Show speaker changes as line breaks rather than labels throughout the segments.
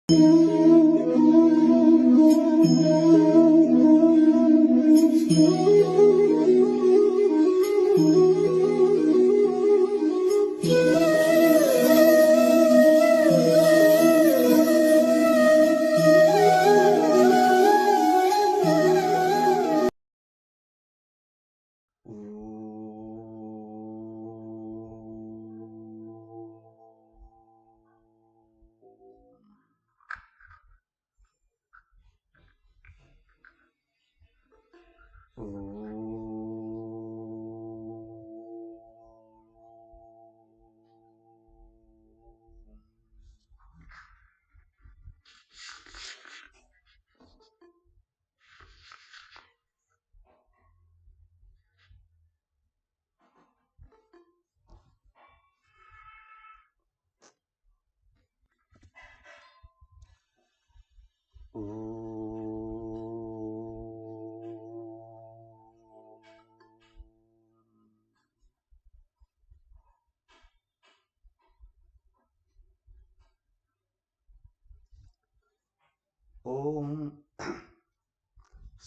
ఓం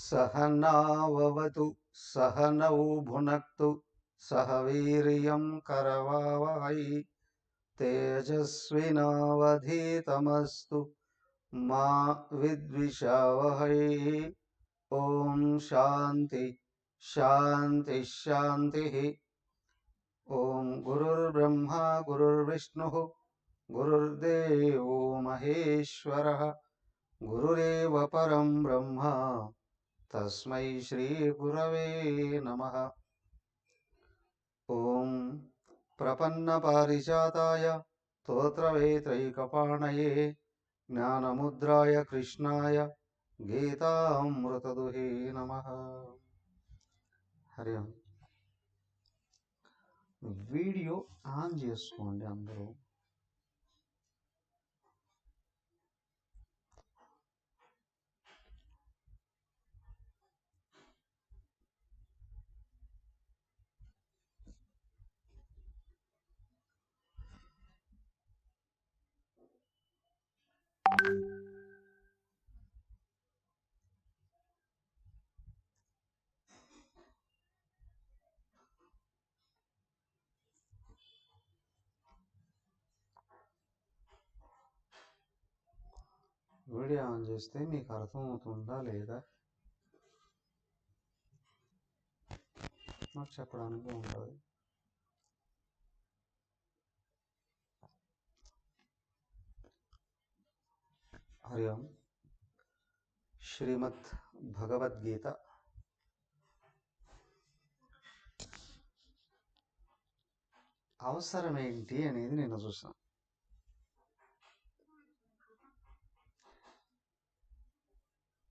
సహనావవతు సహనౌ భునక్తు సహ వీర్యం కరవావహై తేజస్వినావధీతమస్తు మా విద్విషావహై. ఓం శాంతి శాంతి శాంతి. ఓం గురుర్బ్రహ్మ గురుర్విష్ణుః గురుర్దేవో మహేశ్వరః గురురేవ పరం బ్రహ్మ తస్మై శ్రీ గురవే నమః. ఓం ప్రపన్న పారిజాతాయ స్తోత్రవేత్రైకపాణయే జ్ఞానముద్రాయ కృష్ణాయ గీతామృతదుహే నమః. హరి ఓం. వీడియో ఆన్ చేసుకోండి అందరూ. వీడియో ఆన్ చేస్తే మీకు అర్థమవుతుందా లేదా నాకు చెప్పడానికి ఉంటుంది. హరి ఓం. శ్రీమద్ భగవద్గీత అవసరం ఏంటి అనేది నేను చూసాను.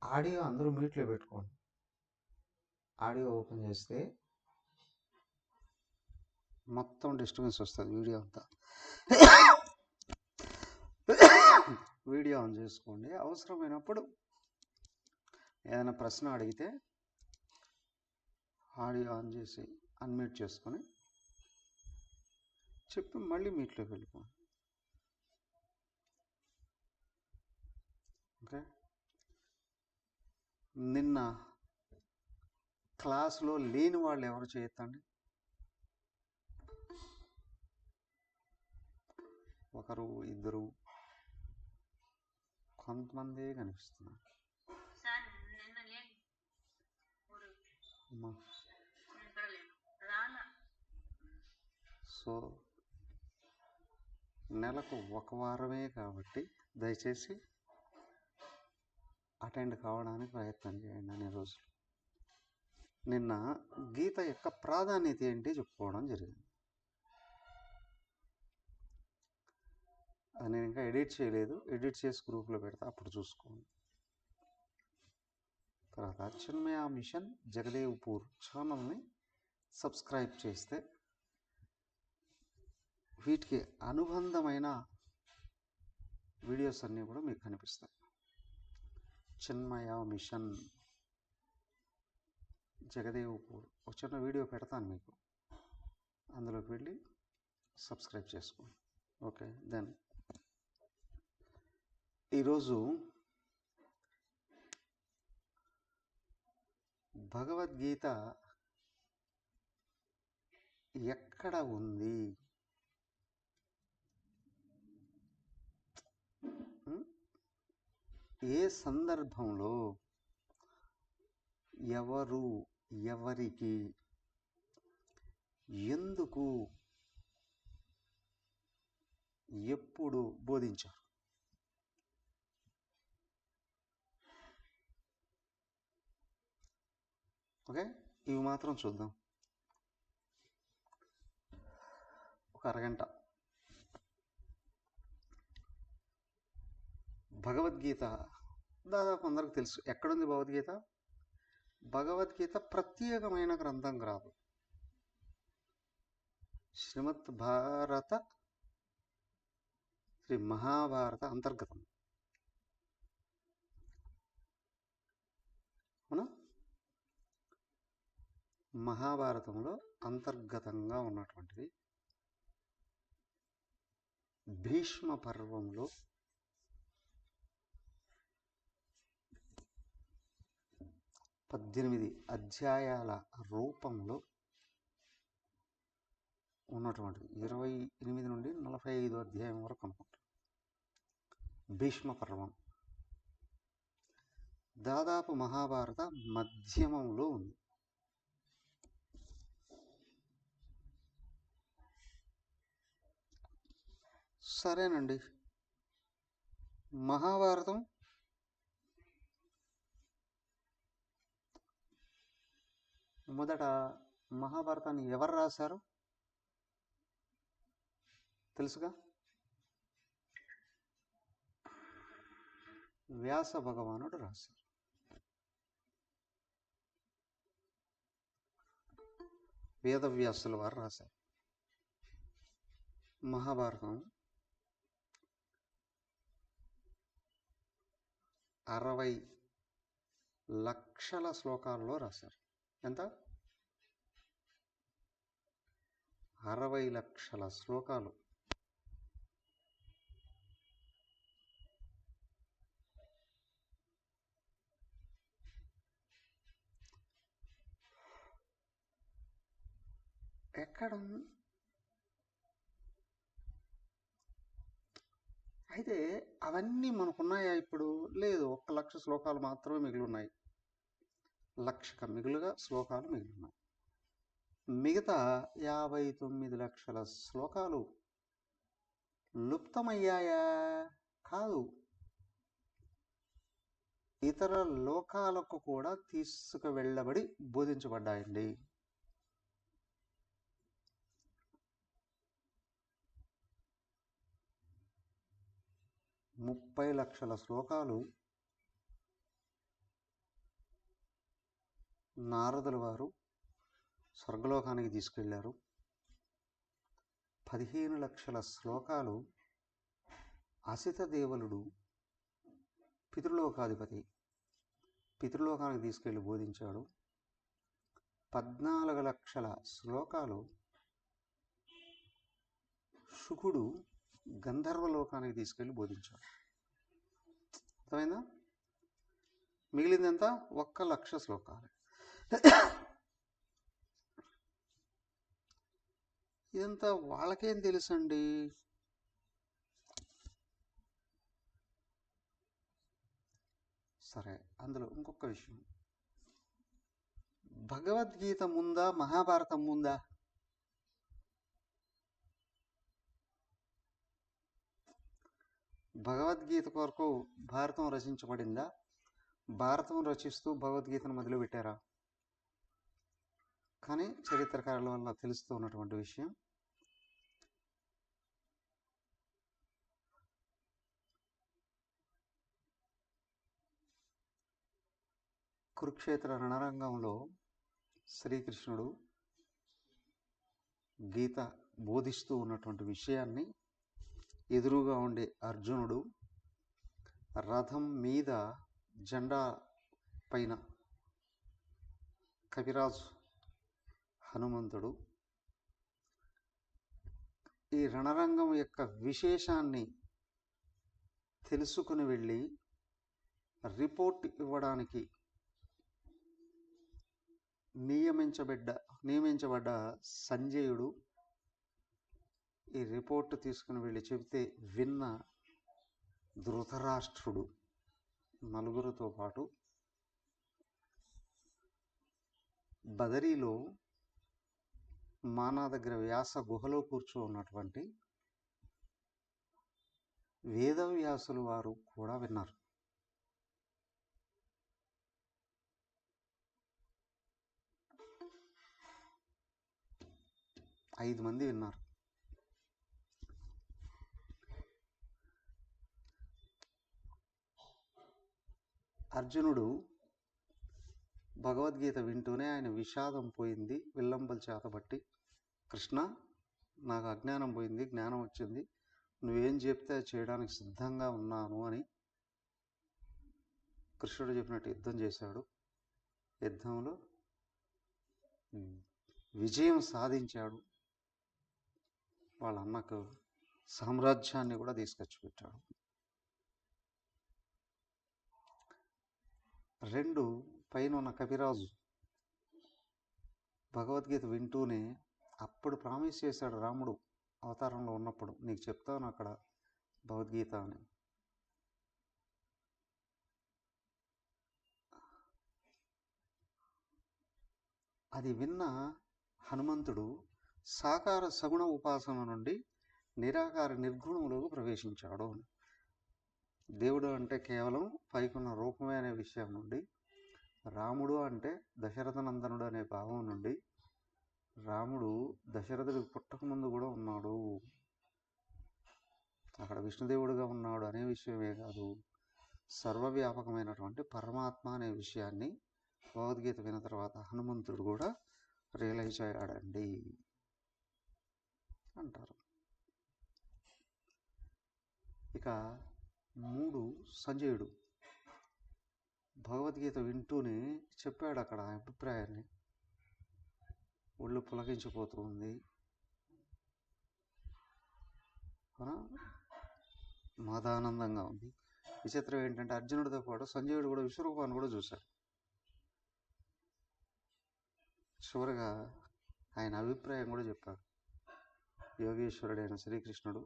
ఆడియో అందరూ మ్యూట్లో పెట్టుకోండి. ఆడియో ఓపెన్ చేస్తే మొత్తం డిస్టర్బెన్స్ వస్తుంది వీడియో అంతా. వీడియో ఆన్ చేసుకోండి. అవసరమైనప్పుడు ఏదైనా ప్రశ్న అడిగితే ఆడియో ఆన్ చేసి అన్మ్యూట్ చేసుకొని చెప్పి మళ్ళీ మీట్లోకి వెళ్ళిపోండి. ఓకే. నిన్న క్లాస్లో లేని వాళ్ళు ఎవరు చేయొద్దండి. ఒకరు ఇద్దరు కొంతమంది కనిపిస్తున్నారు. సో నెలకు ఒక వారమే కాబట్టి దయచేసి అటెండ్ కావడానికి ప్రయత్నం చేయండి అనే రోజులు. నిన్న గీత యొక్క ప్రాధాన్యత ఏంటి చెప్పుకోవడం జరిగింది. అది నేను ఇంకా ఎడిట్ చేయలేదు. ఎడిట్ చేసి గ్రూప్లో పెడతా, అప్పుడు చూసుకోండి. తర్వాత చిన్మయ మిషన్ జగదేవ్పూర్ ఛానల్ని సబ్స్క్రైబ్ చేస్తే వీటికి అనుబంధమైన వీడియోస్ అన్నీ కూడా మీకు కనిపిస్తాయి. చిన్మయ మిషన్ జగదేవ్పూర్ ఒక చిన్న వీడియో పెడతాను మీకు, అందులోకి వెళ్ళి సబ్స్క్రైబ్ చేసుకోండి. ఓకే. దెన్ ఈరోజు భగవద్గీత ఎక్కడ ఉంది? ఏ సందర్భంలో, ఎవరు, ఎవరికి, ఎందుకు, ఎప్పుడు బోధించారు? ఓకే, ఇవి మాత్రం చూద్దాం. ఒక అరగంట. భగవద్గీత దాదాపు అందరికి తెలుసు. ఎక్కడుంది భగవద్గీత? భగవద్గీత ప్రత్యేకమైన గ్రంథం కాదు. శ్రీమద్ భారత, శ్రీ మహాభారత అంతర్గతం. అవునా? మహాభారతంలో అంతర్గతంగా ఉన్నటువంటిది. భీష్మ పర్వంలో 18 అధ్యాయాల రూపంలో ఉన్నటువంటిది. 28 నుండి 45 అధ్యాయం వరకు అనుకుంటా భీష్మ పర్వం. దాదాపు మహాభారత మధ్యమంలో ఉంది. సరేనండి, మహాభారతం మొదట మహాభారతాన్ని ఎవరు రాశారు తెలుసుగా? వ్యాస భగవానుడు రాశారు. వేదవ్యాసుల వారు రాశారు. మహాభారతం 60 లక్షల శ్లోకాల్లో రాశారు. ఎంత? 60 లక్షల శ్లోకాలు. ఎక్కడ అయితే అవన్నీ మనకున్నాయా ఇప్పుడు? లేదు, 1 లక్ష శ్లోకాలు మాత్రమే మిగిలి ఉన్నాయి. లక్షక మిగులుగా శ్లోకాలు మిగిలి ఉన్నాయి. మిగతా 59 లక్షల శ్లోకాలు లుప్తమయ్యాయా? కాదు, ఇతర లోకాలకు కూడా తీసుకువెళ్ళబడి బోధించబడ్డాయండి. ముప్పై లక్షల శ్లోకాలు నారదుల వారు స్వర్గలోకానికి తీసుకెళ్లారు. 15 లక్షల శ్లోకాలు అసిత దేవులుడు పితృలోకాధిపతి పితృలోకానికి తీసుకెళ్లి బోధించాడు. 14 లక్షల శ్లోకాలు శుకుడు గంధర్వలోకానికి తీసుకెళ్లి బోధించాడు. అర్థమైందా? మిగిలిందంతా 1 లక్ష శ్లోకాలు. ఇదంతా వాళ్ళకేం తెలుసండి? సరే, అందులో ఇంకొక విషయం, భగవద్గీత ముందా మహాభారతం ముందా? భగవద్గీత కొరకు భారతం రచించబడిందా? భారతం రచిస్తూ భగవద్గీతను మొదలుపెట్టారా? కానీ చరిత్రకారుల వల్ల తెలుస్తూ ఉన్నటువంటి విషయం, కురుక్షేత్ర రణరంగంలో శ్రీకృష్ణుడు గీత బోధిస్తూ ఉన్నటువంటి విషయాన్ని ఎదురుగా ఉండే అర్జునుడు, రథం మీద జెండా పైన కవిరాజు హనుమంతుడు ఈ రణరంగం యొక్క విశేషాన్ని తెలుసుకుని వెళ్ళి రిపోర్ట్ ఇవ్వడానికి నియమించబడ్డ సంజయుడు ఈ రిపోర్ట్ తీసుకుని వెళ్ళి చెబితే విన్న ధృతరాష్ట్రుడు నలుగురితో పాటు బదరీలో మానా దగ్గర వ్యాస గుహలో కూర్చోన్నటువంటి వేదవ్యాసులు వారు కూడా విన్నారు. ఐదు మంది విన్నారు. అర్జునుడు భగవద్గీత వింటూనే ఆయన విషాదం పోయింది, విల్లంబలు చేతబట్టి, కృష్ణ నాకు అజ్ఞానం పోయింది, జ్ఞానం వచ్చింది, నువ్వేం చెప్తే చేయడానికి సిద్ధంగా ఉన్నాను అని కృష్ణుడు చెప్పినట్టు యుద్ధం చేశాడు. యుద్ధంలో విజయం సాధించాడు. వాళ్ళ అన్నకు సామ్రాజ్యాన్ని కూడా తీసుకొచ్చి పెట్టాడు. 2 పైన ఉన్న కపిరాజు భగవద్గీత వింటూనే అప్పుడు ప్రామిస్ చేశాడు రాముడు అవతారంలో ఉన్నప్పుడు, నీకు చెప్తాను అక్కడ భగవద్గీత అని. అది విన్న హనుమంతుడు సాకార సగుణ ఉపాసన నుండి నిరాకార నిర్గుణంలోకి ప్రవేశించాడు. దేవుడు అంటే కేవలం పైకున్న రూపమే అనే విషయం నుండి, రాముడు అంటే దశరథనందనుడు అనే భావం నుండి, రాముడు దశరథుడికి పుట్టకముందు కూడా ఉన్నాడు, అక్కడ విష్ణుదేవుడుగా ఉన్నాడు అనే విషయమే కాదు, సర్వవ్యాపకమైనటువంటి పరమాత్మ అనే విషయాన్ని భగవద్గీత విన్న తర్వాత హనుమంతుడు కూడా రియలైజ్ అయ్యాడండి అంటారు. ఇక 3 సంజయుడు భగవద్గీత వింటూనే చెప్పాడు అక్కడ అభిప్రాయాన్ని. ఒళ్ళు పులకించిపోతుంది, మాదానందంగా ఉంది. విచిత్రం ఏంటంటే అర్జునుడితో పాటు సంజయుడు కూడా విశ్వరూపాన్ని కూడా చూశాడు. చివరిగా ఆయన అభిప్రాయం కూడా చెప్పాడు. యోగేశ్వరుడైన శ్రీకృష్ణుడు,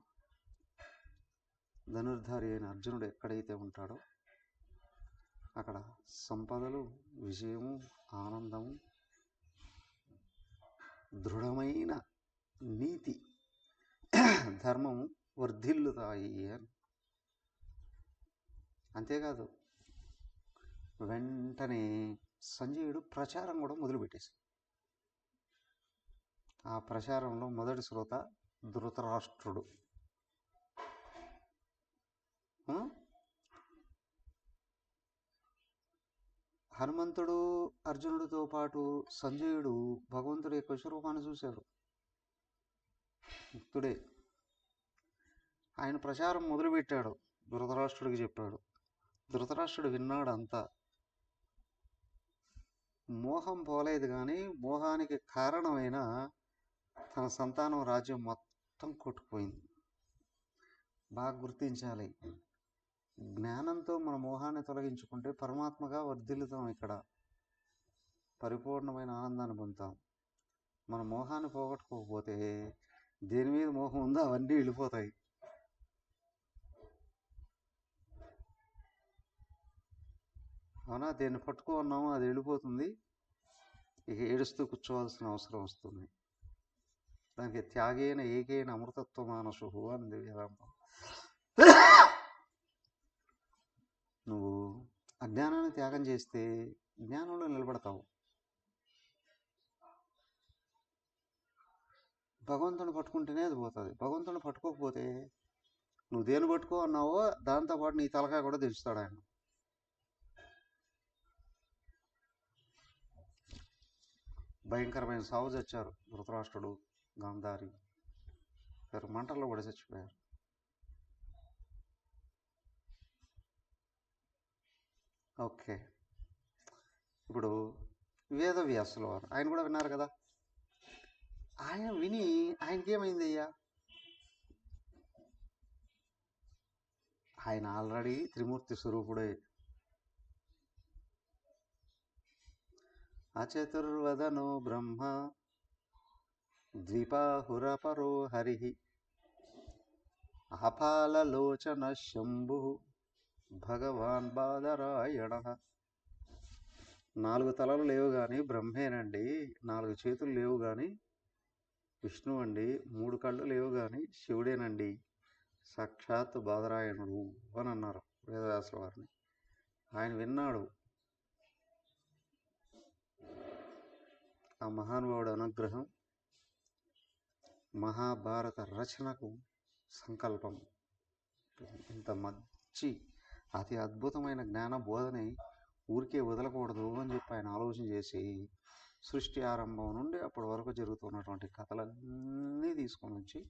ధనుర్ధారి అయిన అర్జునుడు ఎక్కడైతే ఉంటాడో అక్కడ సంపదలు, విజయము, ఆనందము, దృఢమైన నీతి, ధర్మము వర్ధిల్లుతాయి అని. అంతేకాదు వెంటనే సంజయుడు ప్రచారం కూడా మొదలుపెట్టేశాడు. ఆ ప్రచారంలో మొదటి శ్రోత ధృతరాష్ట్రుడు. హనుమంతుడు అర్జునుడితో పాటు సంజయుడు భగవంతుడి యొక్క విశ్వరూపాన్ని చూశాడు. ముక్తుడే. ఆయన ప్రచారం మొదలుపెట్టాడు, ధృతరాష్ట్రుడికి చెప్పాడు. ధృతరాష్ట్రుడు విన్నాడు. అంతా మోహం పోలేదు, కానీ మోహానికి కారణమైన తన సంతానం రాజ్యం మొత్తం కొట్టుకుపోయింది. బాగా గుర్తించాలి, జ్ఞానంతో మన మోహాన్ని తొలగించుకుంటే పరమాత్మగా వర్ధిల్లుతాం, ఇక్కడ పరిపూర్ణమైన ఆనందాన్ని పొందుతాం. మన మోహాన్ని పోగొట్టుకోకపోతే దేని మీద మోహం ఉందో అవన్నీ వెళ్ళిపోతాయి. అవునా? దేన్ని పట్టుకున్నామో అది వెళ్ళిపోతుంది, ఇక ఏడుస్తూ కూర్చోవలసిన అవసరం వస్తుంది. దానికి త్యాగేన ఏకైన అమృతత్వ మానసు అంది వేదాంతం. నువ్వు అజ్ఞానాన్ని త్యాగం చేస్తే జ్ఞానంలో నిలబడతావు. భగవంతుని పట్టుకుంటేనే అది పోతుంది. భగవంతుని పట్టుకోకపోతే నువ్వు దేని పట్టుకో అన్నావో దాంతోపాటు నీ తలకాయ కూడా తెలుస్తాడు ఆయన. భయంకరమైన సాగు చచ్చారు ధృతరాష్ట్రుడు, గాంధారి గారు మంటల్లో కూడా చచ్చిపోయారు. ఓకే, ఇప్పుడు వేదవ్యాసుల వారు ఆయన కూడా విన్నారు కదా. ఆయన విని ఆయనకేమైంది అయ్యా? ఆయన ఆల్రెడీ త్రిమూర్తి స్వరూపుడే. అచతుర్వదనో బ్రహ్మ ద్విపాహురపరో హరి అపాలలోచన శంభు భగవాన్ బాదరాయణ. 4 తలలు లేవు కానీ బ్రహ్మేనండి, 4 చేతులు లేవు కానీ విష్ణువు అండి, 3 కళ్ళు లేవు కానీ శివుడేనండి, సాక్షాత్ బాదరాయణుడు అని అన్నారు వేదవ్యాసుల వారిని. ఆయన విన్నాడు. ఆ మహానుభావుడు అనుగ్రహం మహాభారత రచనకు సంకల్పం. ఇంత మంచి అతి అద్భుతమైన జ్ఞాన బోధని ఊరికే వదలకూడదు అని చెప్పి ఆయన ఆలోచన చేసి సృష్టి ఆరంభం నుండి అప్పటి వరకు జరుగుతున్నటువంటి కథలన్నీ తీసుకొని వచ్చి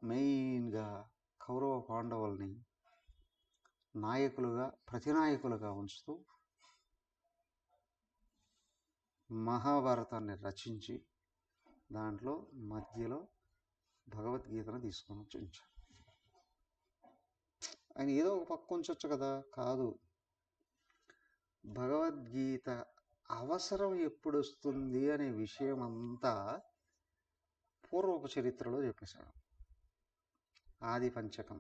మెయిన్గా కౌరవ పాండవుల్ని నాయకులుగా ప్రతినాయకులుగా ఉంచుతూ మహాభారతాన్ని రచించి దాంట్లో మధ్యలో భగవద్గీతను తీసుకొని వచ్చి ఉంచారు. ఆయన ఏదో ఒక పక్క ఉంచొచ్చు కదా, కాదు. భగవద్గీత అవసరం ఎప్పుడు వస్తుంది అనే విషయం అంతా పూర్వపు చరిత్రలో చెప్పేశాడు. ఆది పంచకం,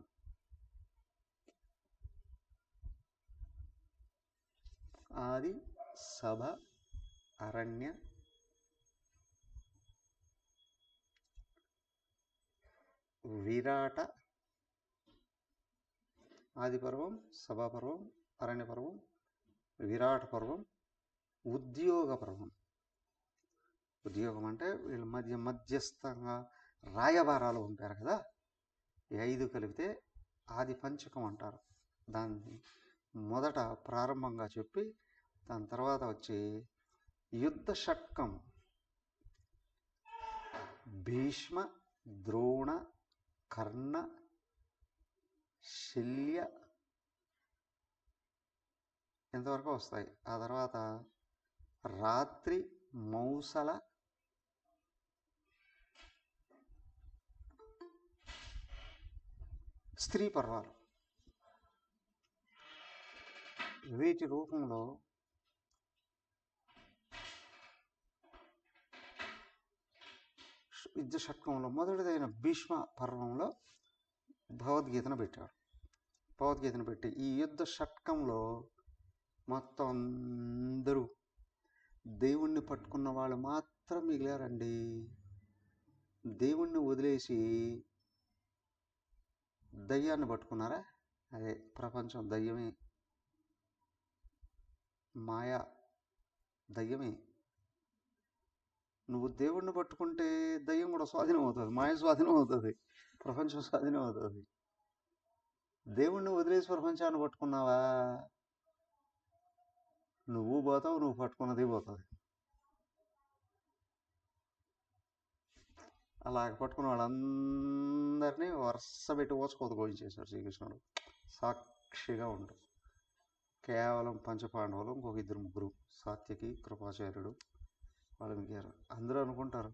ఆది, సభ, అరణ్య, విరాట, ఆది పర్వం, సభాపర్వం, అరణ్య పర్వం, విరాట పర్వం, ఉద్యోగ పర్వం. ఉద్యోగం అంటే వీళ్ళ మధ్యస్థంగా రాయబారాలు ఉంటారు కదా, ఈ 5 కలిపితే ఆది పంచకం అంటారు. దాన్ని మొదట ప్రారంభంగా చెప్పి దాని తర్వాత వచ్చి యుద్ధ షట్కం భీష్మ, ద్రోణ, కర్ణ, శల్య ఎంతవరకు వస్తాయి. ఆ తర్వాత రాత్రి, మౌసల, స్త్రీ పర్వాలు. వీటి రూపంలో యుద్ధ షట్కంలో మొదటిదైన భీష్మ పర్వంలో భగవద్గీతను పెట్టాడు. భగవద్గీతను పెట్టి ఈ యుద్ధ షట్కంలో మొత్తం అందరూ దేవుణ్ణి పట్టుకున్న వాళ్ళు మాత్రం మిగిలారండి. దేవుణ్ణి వదిలేసి దయ్యాన్ని పట్టుకున్నారా? అదే ప్రపంచం దయ్యమే, మాయా దయ్యమే. నువ్వు దేవుణ్ణి పట్టుకుంటే దయ్యం కూడా స్వాధీనం అవుతుంది, మాయ స్వాధీనం అవుతుంది, ప్రపంచం స్వాధీనం అవుతుంది. దేవుణ్ణి వదిలేసి ప్రపంచాన్ని పట్టుకున్నావా, నువ్వు పోతావు, నువ్వు పట్టుకున్నది పోతుంది. అలా పట్టుకున్న వాళ్ళందరినీ వరుస పెట్టి ఓచుకోత గోయించేశాడు శ్రీకృష్ణుడు. సాక్షిగా ఉండు. కేవలం పంచపాండవులు, ఇంకొక 2-3 సాత్యకి, కృపాచార్యుడు వాళ్ళు మిగిలారు. అందరూ అనుకుంటారు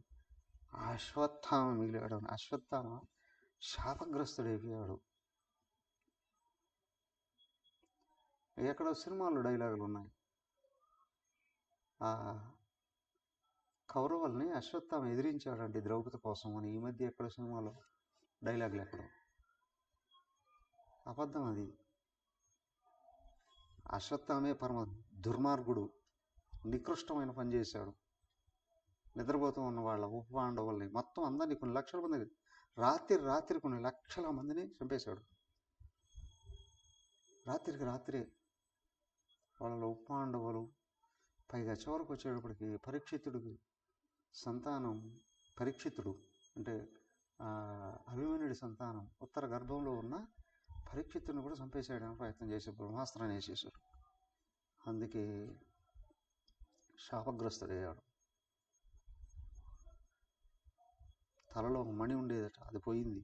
అశ్వత్థామ మిగిలాడు అని. అశ్వత్థామ శాపగ్రస్తుడైపోయాడు. ఎక్కడో సినిమాల్లో డైలాగులు ఉన్నాయి. ఆ కౌరవుల్ని అశ్వత్థామ ఎదిరించాడండి ద్రౌపది కోసం అని. ఈ మధ్య ఎక్కడో సినిమాలో డైలాగులు ఎక్కడో. అబద్ధం అది. అశ్వత్థామే పరమ దుర్మార్గుడు, నికృష్టమైన పని చేశాడు. నిద్రపోతూ ఉన్న వాళ్ళ ఉప పాండవుల్ని మొత్తం అందరినీ కొన్ని లక్షల మంది రాత్రి కొన్ని లక్షల మందిని చంపేశాడు. రాత్రే వాళ్ళ ఉప పాండవులు. పైగా చివరికి వచ్చేటప్పటికి పరీక్షితుడు అంటే అభిమన్యుడి సంతానం ఉత్తర గర్భంలో ఉన్న పరీక్షితుడిని కూడా చంపేసేయడానికి ప్రయత్నం చేసి బ్రహ్మాస్త్రాన్ని వేసేసాడు. అందుకే శాపగ్రస్తుడయ్యాడు. తలలో ఒక మణి ఉండేదట, అది పోయింది.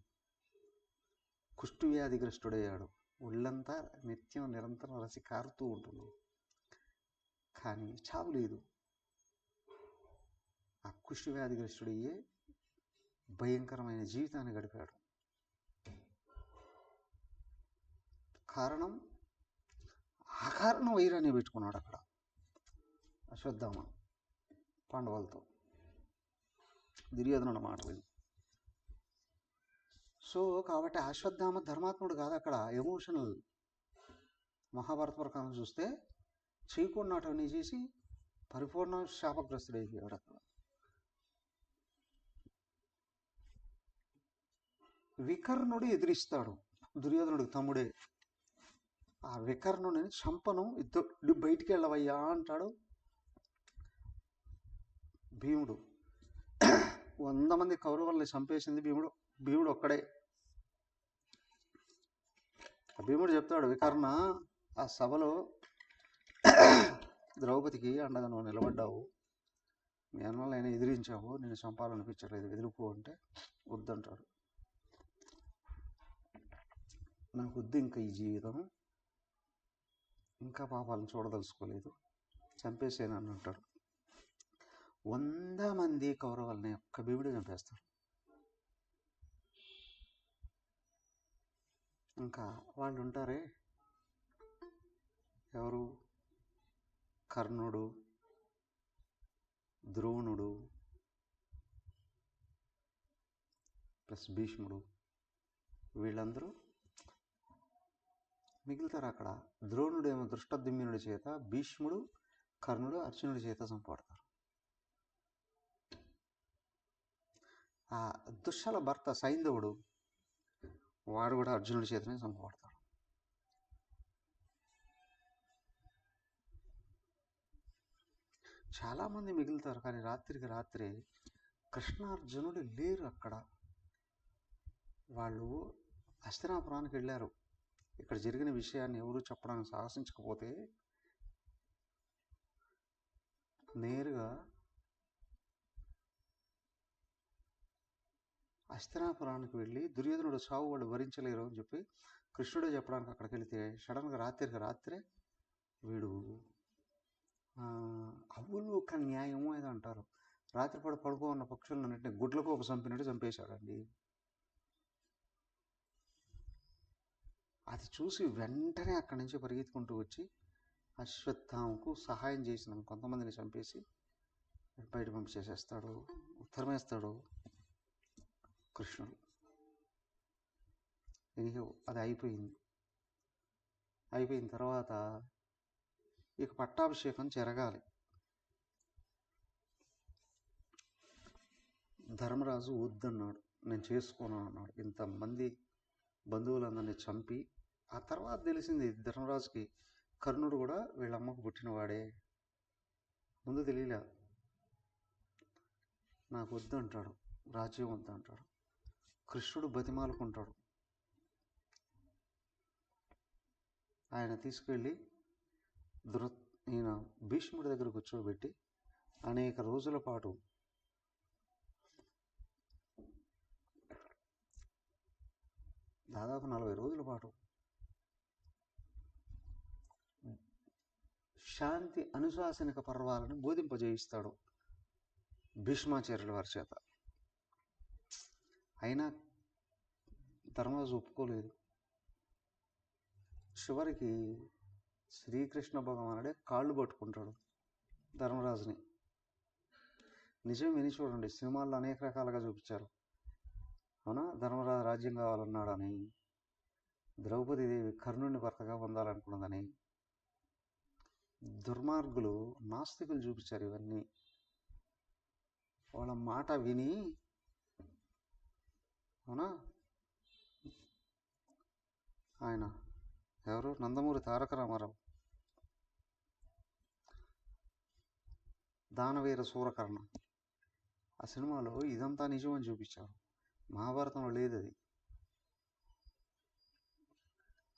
కుష్టు వ్యాధిగ్రస్తుడయ్యాడు. ఒళ్ళంతా నిత్యం నిరంతరం రసి కారుతూ ఉంటుంది, కానీ చావు లేదు. ఆ కుష్టు వ్యాధిగ్రస్తుడయ్యే భయంకరమైన జీవితాన్ని గడిపాడు. కారణం అకారణం వైరాన్ని పెట్టుకున్నాడు అక్కడ అశ్వత్థామ పాండవులతో, దుర్యోధనుడు మాట విని. సో కాబట్టి అశ్వత్థామ ధర్మాత్ముడు కాదు, అక్కడ ఎమోషనల్. మహాభారత ప్రకారం చూస్తే చేయకూడనటవన్నీ చేసి పరిపూర్ణ శాపగ్రస్తుడైపోయాడు అక్కడ. వికర్ణుడు ఎదిరిస్తాడు, దుర్యోధనుడికి తమ్ముడే. ఆ వికర్ణుడిని చంపను, ఇద్దరు బయటికి వెళ్ళవయ్యా అంటాడు భీముడు. 100 మంది కౌరవుల్ని చంపేసింది భీముడు ఒక్కడే. భీముడు చెప్తాడు, వికర్ణ, ఆ సభలో ద్రౌపదికి అండగా నువ్వు నిలబడ్డావు, మీ అన్నలైనా ఎదిరించావు, నేను చంపాలనిపించలేదు, ఎదురుకో అంటే వద్దంటాడు. నాకు వద్దు ఇంకా ఈ జీవితం, ఇంకా పాపాలను చూడదలుచుకోలేదు, చంపేసేనని అంటాడు. 100 మంది కౌరవుల్ని ఒక్క భీముడే చంపేస్తాడు. ఇంకా వాళ్ళు ఉంటారే, ఎవరు? కర్ణుడు, ద్రోణుడు ప్లస్ భీష్ముడు, వీళ్ళందరూ మిగులుతారు అక్కడ. ద్రోణుడేమో దృష్టద్యుమ్నుడి చేత, భీష్ముడు కర్ణుడు అర్జునుడి చేత చంపబడతారు. ఆ దుశ్శల భర్త సైంధవుడు, వాడు కూడా అర్జునుడి చేతనే చంపబడతాడు. చాలామంది మిగులుతారు, కానీ రాత్రికి రాత్రే కృష్ణార్జునుడు లేరు అక్కడ. వాళ్ళు హస్తినాపురానికి వెళ్ళారు. ఇక్కడ జరిగిన విషయాన్ని ఎవరు చెప్పడానికి సాహసించకపోతే నేరుగా హస్తినాపురానికి వెళ్ళి దుర్యోధనుడు చావు వాళ్ళు భరించలేరు అని చెప్పి కృష్ణుడే చెప్పడానికి అక్కడికి వెళితే సడన్గా రాత్రికి రాత్రే వీడు అవులుక న్యాయము ఏదో అంటారు, రాత్రిపూట పడుకో ఉన్న పక్షులన్నింటినీ గుడ్లకు ఒక చంపినట్టు చంపేశాడండి. అది చూసి వెంటనే అక్కడి నుంచి పరిగెత్తుకుంటూ వచ్చి అశ్వత్థామకు సహాయం చేసిన కొంతమందిని చంపేసి బయట పంపించేసేస్తాడు, ఉత్తరమేస్తాడు కృష్ణుడు. అది అయిపోయిన తర్వాత ఇక పట్టాభిషేకం జరగాలి. ధర్మరాజు వద్దన్నాడు, నేను చేసుకోను అన్నాడు. ఇంతమంది బంధువులందరినీ చంపి ఆ తర్వాత తెలిసింది ధర్మరాజుకి కర్ణుడు కూడా వీళ్ళమ్మకు పుట్టినవాడే. ముందు తెలియలే. నాకు వద్దు అంటాడు, రాజ్యం వద్దు అంటాడు. కృష్ణుడు బతిమాలుకుంటాడు. ఆయన తీసుకెళ్ళి ఈయన భీష్ముడి దగ్గర కూర్చోబెట్టి అనేక రోజుల పాటు దాదాపు 40 రోజుల పాటు శాంతి అనుశాసనిక పర్వాలను బోధింపజేయిస్తాడు భీష్మాచార్యుల వారి చేత. అయినా ధర్మరాజు ఒప్పుకోలేదు. చివరికి శ్రీకృష్ణ భగవానుడే కాళ్ళు పట్టుకుంటాడు ధర్మరాజుని. నిజం విని చూడండి, సినిమాల్లో అనేక రకాలుగా చూపించారు. అవునా, ధర్మరాజు రాజ్యం కావాలన్నాడని, ద్రౌపదీదేవి కర్ణుడిని భర్తగా పొందాలనుకున్నదని, దుర్మార్గులు నాస్తికులు చూపించారు ఇవన్నీ. వాళ్ళ మాట విని, అవునా, ఆయన ఎవరు, నందమూరి తారక రామారావు దానవీర సూరకర్ణ ఆ సినిమాలో ఇదంతా నిజమని చూపించారు. మహాభారతంలో లేదు అది.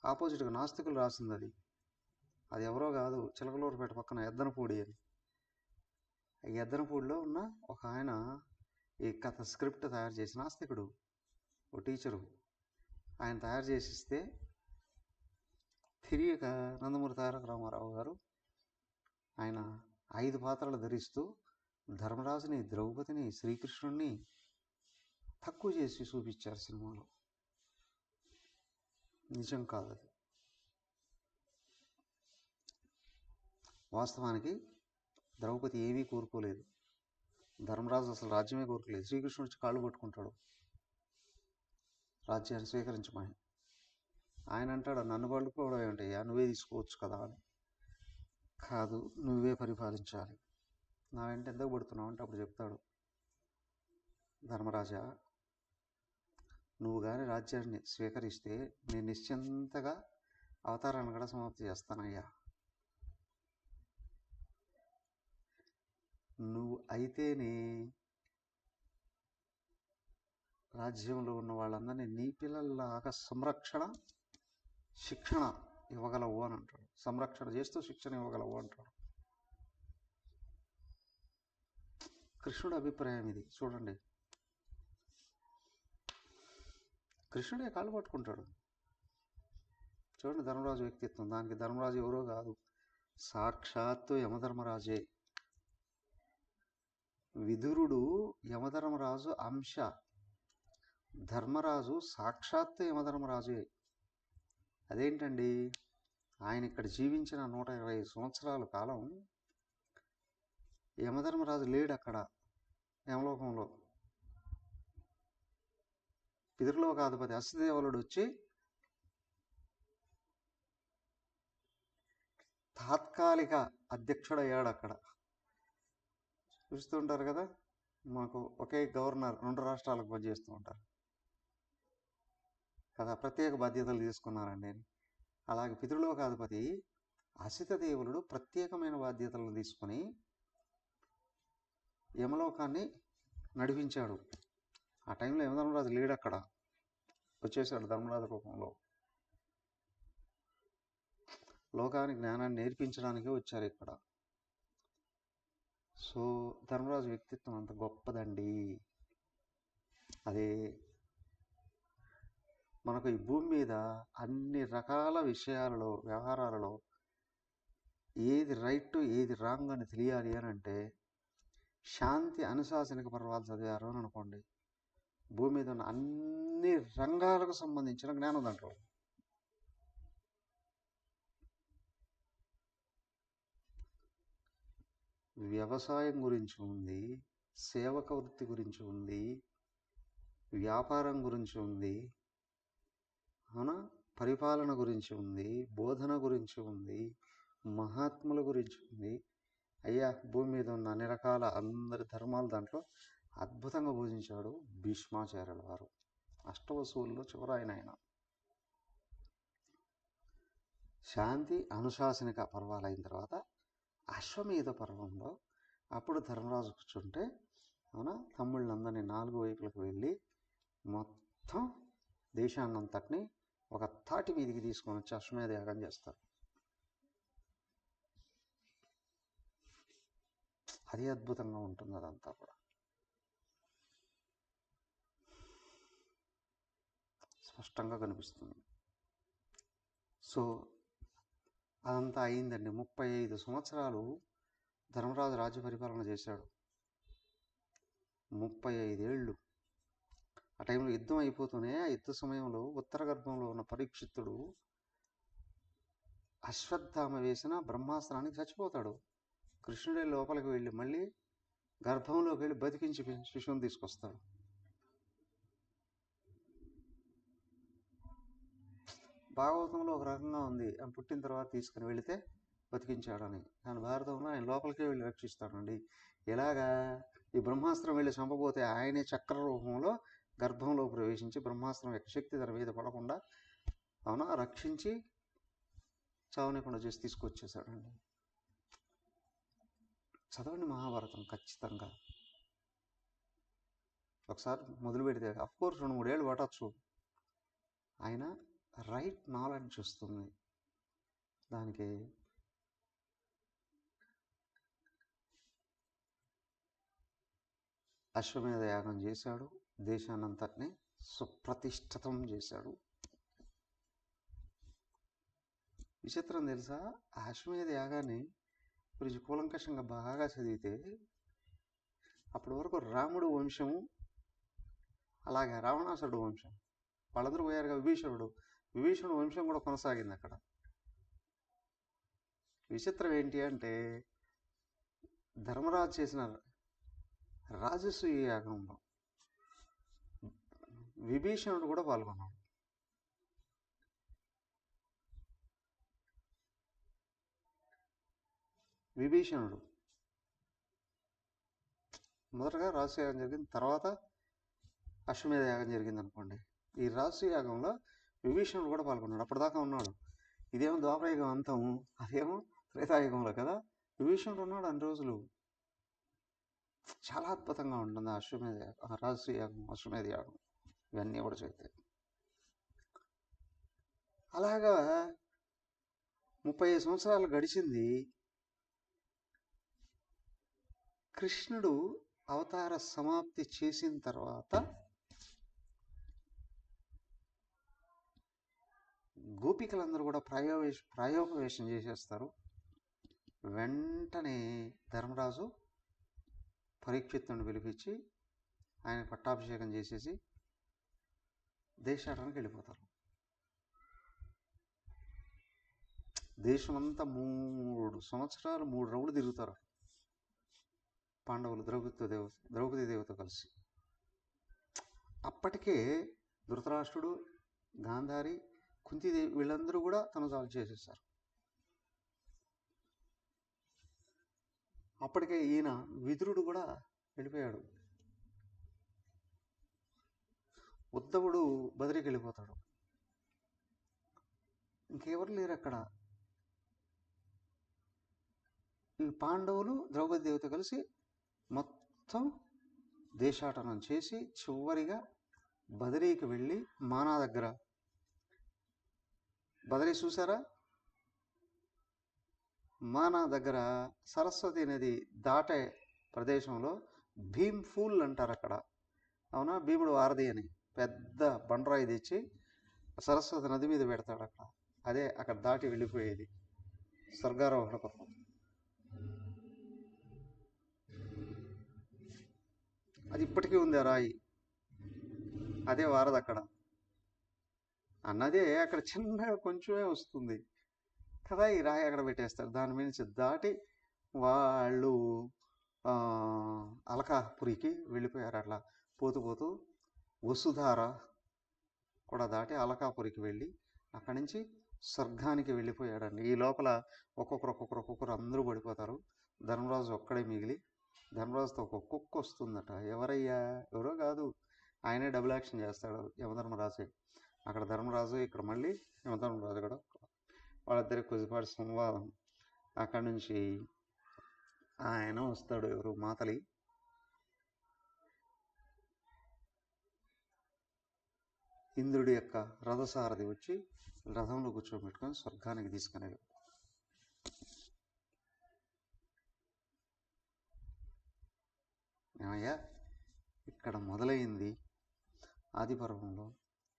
ఆపోజిట్గా నాస్తికులు రాసింది అది. అది ఎవరో కాదు, చిలకలూరుపేట పక్కన ఎద్దనపూడి అని. ఈ ఎద్దనపూడిలో ఉన్న ఒక ఆయన ఈ కథ స్క్రిప్ట్ తయారు చేసి, నాస్తికుడు, ఓ టీచరు, ఆయన తయారు చేసిస్తే తిరిగి నందమూరి తారక రామారావు గారు ఆయన 5 పాత్రలు ధరిస్తూ ధర్మరాజుని, ద్రౌపదిని, శ్రీకృష్ణుడిని తక్కువ చేసి చూపించారు సినిమాలో. నిజం కాదు అది. వాస్తవానికి ద్రౌపది ఏమీ కోరుకోలేదు, ధర్మరాజు అసలు రాజ్యమే కోరుకోలేదు. శ్రీకృష్ణుడు వచ్చి కాళ్ళు పట్టుకుంటాడు రాజ్యాన్ని స్వీకరించమని. ఆయన అంటాడు, నన్ను పట్టుకోవడం ఏమిటయ్యా, నువ్వే తీసుకోవచ్చు కదా అని. కాదు, నువ్వే పరిపాలించాలి, నా వెంట ఎందుకు పడుతున్నావు అంటే అప్పుడు చెప్తాడు, ధర్మరాజా, నువ్వు కానీ రాజ్యాన్ని స్వీకరిస్తే నేను నిశ్చింతగా అవతారాన్ని కూడా సమాప్తి చేస్తానయ్యా. నువ్వు అయితేనే రాజ్యంలో ఉన్న వాళ్ళందరినీ నీ పిల్లల్లాగా సంరక్షణ శిక్షణ ఇవ్వగలవు అని అంటాడు. సంరక్షణ చేస్తూ శిక్షణ ఇవ్వగలవు అంటాడు. కృష్ణుడి అభిప్రాయం ఇది. చూడండి, కృష్ణుడే కాళ్ళు పట్టుకుంటాడు. చూడండి ధర్మరాజు వ్యక్తిత్వం. దానికి ధర్మరాజు ఎవరో కాదు, సాక్షాత్తు యమధర్మరాజే. విదురుడు యమధర్మరాజు అంశ, ధర్మరాజు సాక్షాత్తు యమధర్మరాజే. అదేంటండి, ఆయన ఇక్కడ జీవించిన 120 సంవత్సరాల కాలం యమధర్మరాజు లేడు అక్కడ యమలోకంలో. పితృలోకాధిపతి అశ్వదేవులుడు వచ్చి తాత్కాలిక అధ్యక్షుడయ్యాడు అక్కడ. చూస్తుంటారు కదా, మాకు ఒకే గవర్నర్ 2 రాష్ట్రాలకు పనిచేస్తూ ఉంటారు కదా, ప్రత్యేక బాధ్యతలు తీసుకున్నారండి. అలాగే పితృలోకాధిపతి అసితదేవులుడు ప్రత్యేకమైన బాధ్యతలను తీసుకొని యమలోకాన్ని నడిపించాడు. ఆ టైంలో యమధర్మరాజు లేడు అక్కడ, వచ్చేసాడు ధర్మరాజు రూపంలో. లోకానికి జ్ఞానాన్ని నేర్పించడానికి వచ్చారు ఇక్కడ. సో ధర్మరాజు వ్యక్తిత్వం అంత గొప్పదండి. అదే మనకు ఈ భూమి మీద అన్ని రకాల విషయాలలో, వ్యవహారాలలో ఏది రైట్ ఏది రాంగ్ అని తెలియాలి అని అంటే శాంతి అనుశాసనిక పర్వాలు చదివారు అని అనుకోండి, భూమి మీద ఉన్న అన్ని రంగాలకు సంబంధించిన జ్ఞానం దాంట్లో. వ్యవసాయం గురించి ఉంది, సేవక వృత్తి గురించి ఉంది, వ్యాపారం గురించి ఉంది, అవునా, పరిపాలన గురించి ఉంది, బోధన గురించి ఉంది, మహాత్ముల గురించి ఉంది. అయ్యా, భూమి మీద ఉన్న అన్ని రకాల అందరి ధర్మాలు దాంట్లో అద్భుతంగా బోధించాడు భీష్మాచార్యుల వారు. అష్టవసువుల్లో చివరాయన ఆయన. శాంతి అనుశాసనిక పర్వాలు అయిన తర్వాత అశ్వమేధ పర్వంలో అప్పుడు ధర్మరాజు కూర్చుంటే, అవునా, తమ్ముళ్ళందరినీ 4 వైపులకు వెళ్ళి మొత్తం దేశాన్నంతటిని ఒక తాటి మీదికి తీసుకొని వచ్చి అశ్వమేధ యాగం చేస్తారు. అది అద్భుతంగా ఉంటుంది, అదంతా కూడా స్పష్టంగా కనిపిస్తుంది. సో అదంతా అయిందండి. 35 సంవత్సరాలు ధర్మరాజు రాజ్య పరిపాలన చేశాడు. 35 ఏళ్ళు. ఆ టైంలో యుద్ధం అయిపోతూనే, ఆ యుద్ధ సమయంలో ఉత్తర గర్భంలో ఉన్న పరీక్షిత్తుడు అశ్వత్థామ వేసిన బ్రహ్మాస్త్రానికి చచ్చిపోతాడు. కృష్ణుడే లోపలికి వెళ్ళి మళ్ళీ గర్భంలోకి వెళ్ళి బతికించి శిశువుని తీసుకొస్తాడు. భాగవతంలో ఒక రకంగా ఉంది, ఆయన పుట్టిన తర్వాత తీసుకుని వెళితే బతికించాడని. కానీ భారతంలో ఆయన లోపలికే వెళ్ళి రక్షిస్తాడండి. ఎలాగా, ఈ బ్రహ్మాస్త్రం వెళ్ళి చంపబోతే ఆయనే చక్ర రూపంలో గర్భంలో ప్రవేశించి బ్రహ్మాస్త్రం యొక్క శక్తి తన మీద పడకుండా, అవునా, రక్షించి చావనీయకుండా చేసి తీసుకొచ్చేసాడండి. చదవండి మహాభారతం ఖచ్చితంగా. ఒకసారి మొదలు పెడితే అఫ్కోర్స్ 2-3 ఏళ్ళు పట్టచ్చు. ఆయన రైట్ నాలెడ్జ్ వస్తుంది దానికి. అశ్వమేధ యాగం చేశాడు, దేశాన్నంతటిని సుప్రతిష్ఠితం చేశాడు. విచిత్రం తెలుసా, ఆ అశ్వమేధ యాగాన్ని గురించి కూలంకషంగా బాగా చదివితే అప్పటి వరకు రాముడు వంశము, అలాగే రావణాసురుడు వంశం, వాళ్ళందరూ పోయారుగా. విభీషణుడు వంశం కూడా కొనసాగింది అక్కడ. విచిత్రం ఏంటి అంటే ధర్మరాజు చేసిన రాజసూయ యాగంలో విభీషణుడు కూడా పాల్గొన్నాడు. విభీషణుడు మొదటగా రాజసూయ యాగం జరిగింది, తర్వాత అశ్వమేధ యాగం జరిగింది అనుకోండి. ఈ రాజసూయ యాగంలో విభీషణుడు కూడా పాల్గొన్నాడు. అప్పటిదాకా ఉన్నాడు. ఇదేమో ద్వాపరయుగం అంతము, అదేమో త్రేతాయుగంలో కదా. విభీషణుడు ఉన్నాడు అన్ని రోజులు. చాలా అద్భుతంగా ఉంటుంది ఆ అశ్వమేధ యాగం, ఆ రాజసూయ యాగం, అశ్వమేధ యాగం, ఇవన్నీ కూడా చెబితే. అలాగా 35 సంవత్సరాలు గడిచింది. కృష్ణుడు అవతార సమాప్తి చేసిన తర్వాత గోపికలందరూ కూడా ప్రాయోపవేశం చేసేస్తారు. వెంటనే ధర్మరాజు పరీక్షిత్తుని పిలిపించి ఆయన పట్టాభిషేకం చేసేసి దేశాటనకి వెళ్ళిపోతారు. దేశమంతా 3 సంవత్సరాలు 3 రౌండ్లు తిరుగుతారు పాండవులు ద్రౌపది దేవత కలిసి. అప్పటికే ధృతరాష్ట్రుడు, గాంధారి, కుంతీదేవి వీళ్ళందరూ కూడా తనుజాలు చేసేసారు. అప్పటికే ఈయన విదురుడు కూడా వెళ్ళిపోయాడు. ఉద్ధవుడు బదరికి వెళ్ళిపోతాడు. ఇంకెవరు లేరు అక్కడ. ఈ పాండవులు, ద్రౌపది దేవత కలిసి మొత్తం దేశాటనం చేసి చివరిగా బదరీకి వెళ్ళి మానా దగ్గర, బదరీ చూసారా, మానా దగ్గర సరస్వతి నది దాటే ప్రదేశంలో భీమ్ ఫూల్ అంటారు అక్కడ. అవునా, భీముడు వారధి అని పెద్ద బండరాయి తెచ్చి సరస్వతి నది మీద పెడతాడు అక్కడ. అదే అక్కడ దాటి వెళ్ళిపోయేది స్వర్గారోహణ పర్వం. అది ఇప్పటికీ ఉంది ఆ రాయి. అదే వారధి అక్కడ. అన్నదే అక్కడ చిన్నగా కొంచెమే వస్తుంది కదా, ఈ రాయి అక్కడ పెట్టేస్తారు. దాని మీద నుంచి దాటి వాళ్ళు అలకాపురికి వెళ్ళిపోయారు. అట్లా పోతూ పోతూ వసుధార కూడా దాటి అలకాపురికి వెళ్ళి అక్కడి నుంచి స్వర్గానికి వెళ్ళిపోయాడండి. ఈ లోపల ఒక్కొక్కరు అందరూ పడిపోతారు. ధర్మరాజు ఒక్కడే మిగిలి, ధర్మరాజుతో ఒక కుక్క వస్తుందట. ఎవరయ్యా, ఎవరో కాదు, ఆయనే డబుల్ యాక్షన్ చేస్తాడు, యమధర్మరాజే. అక్కడ ధర్మరాజు, ఇక్కడ మళ్ళీ యమధర్మరాజు కూడా. వాళ్ళిద్దరి కొద్దిపాటి సంవాదం. అక్కడి నుంచి ఆయన వస్తాడు, ఎవరు, మాతలి. ఇంద్రుడి యొక్క రథసారథి వచ్చి రథంలో కూర్చోబెట్టుకొని స్వర్గానికి తీసుకుని ఏమయ్యా, ఇక్కడ మొదలైంది ఆదిపర్వంలో,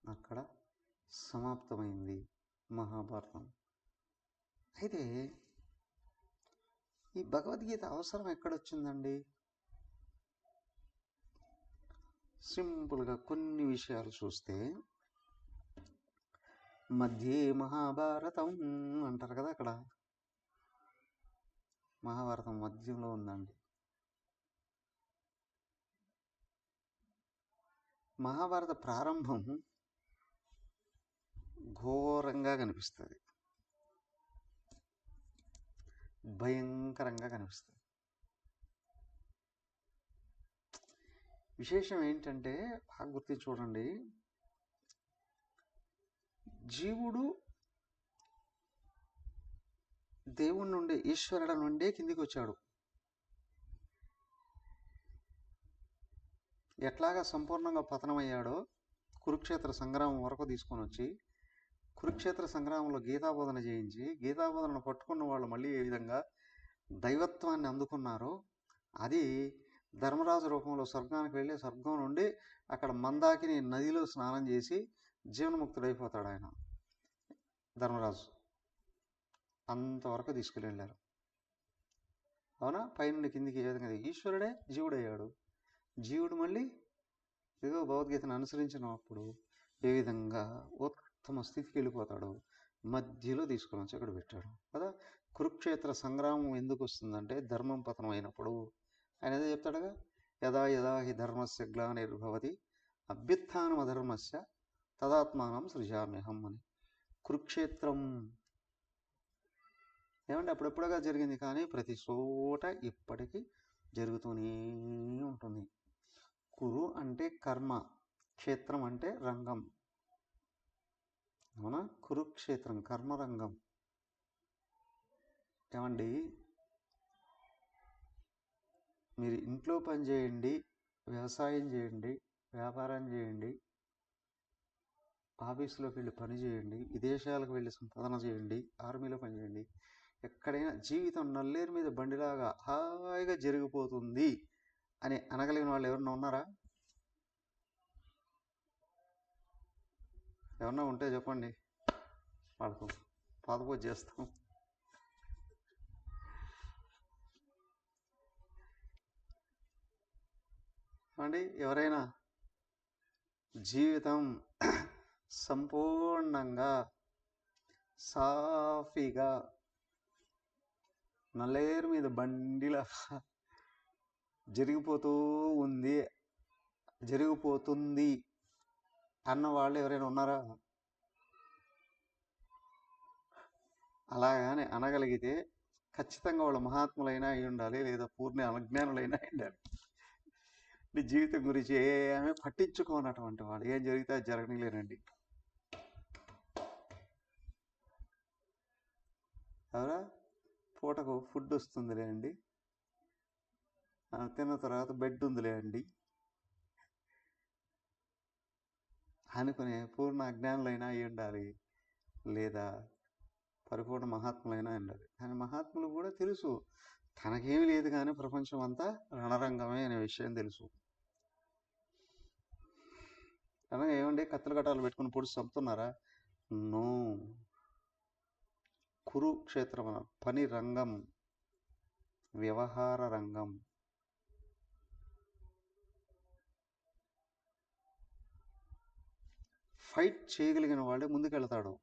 అక్కడ సమాప్తమైంది మహాభారతం. అయితే ఈ భగవద్గీత అవసరం ఎక్కడొచ్చిందండి? సింపుల్గా కొన్ని విషయాలు చూస్తే, మధ్యే మహాభారతం అంటారు కదా, అక్కడ మహాభారతం మధ్యంలో ఉందండి. మహాభారత ప్రారంభం ఘోరంగా కనిపిస్తుంది, భయంకరంగా కనిపిస్తుంది. విశేషం ఏంటంటే, బాగా గుర్తి చూడండి, జీవుడు దేవుడి నుండి, ఈశ్వరుడు నుండే కిందికి వచ్చాడు. ఎట్లాగా సంపూర్ణంగా పతనమయ్యాడో కురుక్షేత్ర సంగ్రామం వరకు తీసుకొని వచ్చి, కురుక్షేత్ర సంగ్రామంలో గీతాబోధన చేయించి, గీతాబోధనను పట్టుకున్న వాళ్ళు మళ్ళీ ఏ విధంగా దైవత్వాన్ని అందుకున్నారో, అది ధర్మరాజు రూపంలో స్వర్గానికి వెళ్ళి, స్వర్గం నుండి అక్కడ మందాకిని నదిలో స్నానం చేసి జీవన్ముక్తుడైపోతాడు ఆయన, ధర్మరాజు. అంతవరకు తీసుకెళ్ళారు. అవునా, పైనుండి కిందికి ఏ విధంగా ఈశ్వరుడే జీవుడయ్యాడు. జీవుడు మళ్ళీ ఏదో భగవద్గీతను అనుసరించినప్పుడు ఏ విధంగా ఉత్తమ స్థితికి వెళ్ళిపోతాడు, మధ్యలో తీసుకొని వచ్చి అక్కడ పెట్టాడు కదా. కురుక్షేత్ర సంగ్రామం ఎందుకు వస్తుందంటే ధర్మం పతనం అయినప్పుడు. ఆయన ఏదో చెప్తాడుగా, యదా యదా హి ధర్మస్య గ్లానిర్భవతి అభ్యుత్థానం అధర్మస్య తదాత్మానం సృజామ్యహం అని. కురుక్షేత్రం ఏమంటే అప్పుడెప్పుడుగా జరిగింది, కానీ ప్రతి చోట ఇప్పటికీ జరుగుతూనే ఉంటుంది. కురు అంటే కర్మ, క్షేత్రం అంటే రంగం. అవునా? కురుక్షేత్రం కర్మరంగం. ఏమండి, మీరు ఇంట్లో పని చేయండి, వ్యవసాయం చేయండి, వ్యాపారం చేయండి, ఆఫీసులోకి వెళ్ళి పని చేయండి, విదేశాలకు వెళ్ళి సంపాదన చేయండి, ఆర్మీలో పని చేయండి, ఎక్కడైనా జీవితం నల్లేరు మీద బండిలాగా హాయిగా జరిగిపోతుంది అని అనగలిగిన వాళ్ళు ఎవరన్నా ఉన్నారా? ఎవరన్నా ఉంటే చెప్పండి, వాళ్ళకు పాదపూజ చేస్తాం. అండి, ఎవరైనా జీవితం సంపూర్ణంగా సాఫీగా నల్లేరు మీద బండిలా జరిగిపోతుంది అన్న వాళ్ళు ఎవరైనా ఉన్నారా? అలాగానే అనగలిగితే ఖచ్చితంగా వాళ్ళు మహాత్ములైనా అయి ఉండాలి, లేదా పూర్ణ అజ్ఞానులైనా అయి ఉండాలి. నీ జీవితం గురించి ఏమీ పట్టించుకోనటువంటి వాడు ఏం జరిగితే అది జరగలేనండి. ఎవరా పూటకు ఫుడ్ వస్తుందిలే అండి, తిన్న తర్వాత బెడ్ ఉందిలే అండి అనుకునే పూర్ణ అజ్ఞానులైనా అయి ఉండాలి, లేదా పరిపూర్ణ మహాత్ములైనా ఉండాలి. కానీ మహాత్ములు కూడా తెలుసు తనకేమీ లేదు, కానీ ప్రపంచం అంతా రణరంగమే అనే విషయం తెలుసు. అనగా ఏమండి, కత్తులు కట్టాలు పెట్టుకుని పొడిచి చంపుతున్నారా? నో. కురుక్షేత్రం పని రంగం, వ్యవహార రంగం. ఫైట్ చేయగలిగిన వాడే ముందుకెళ్తాడు,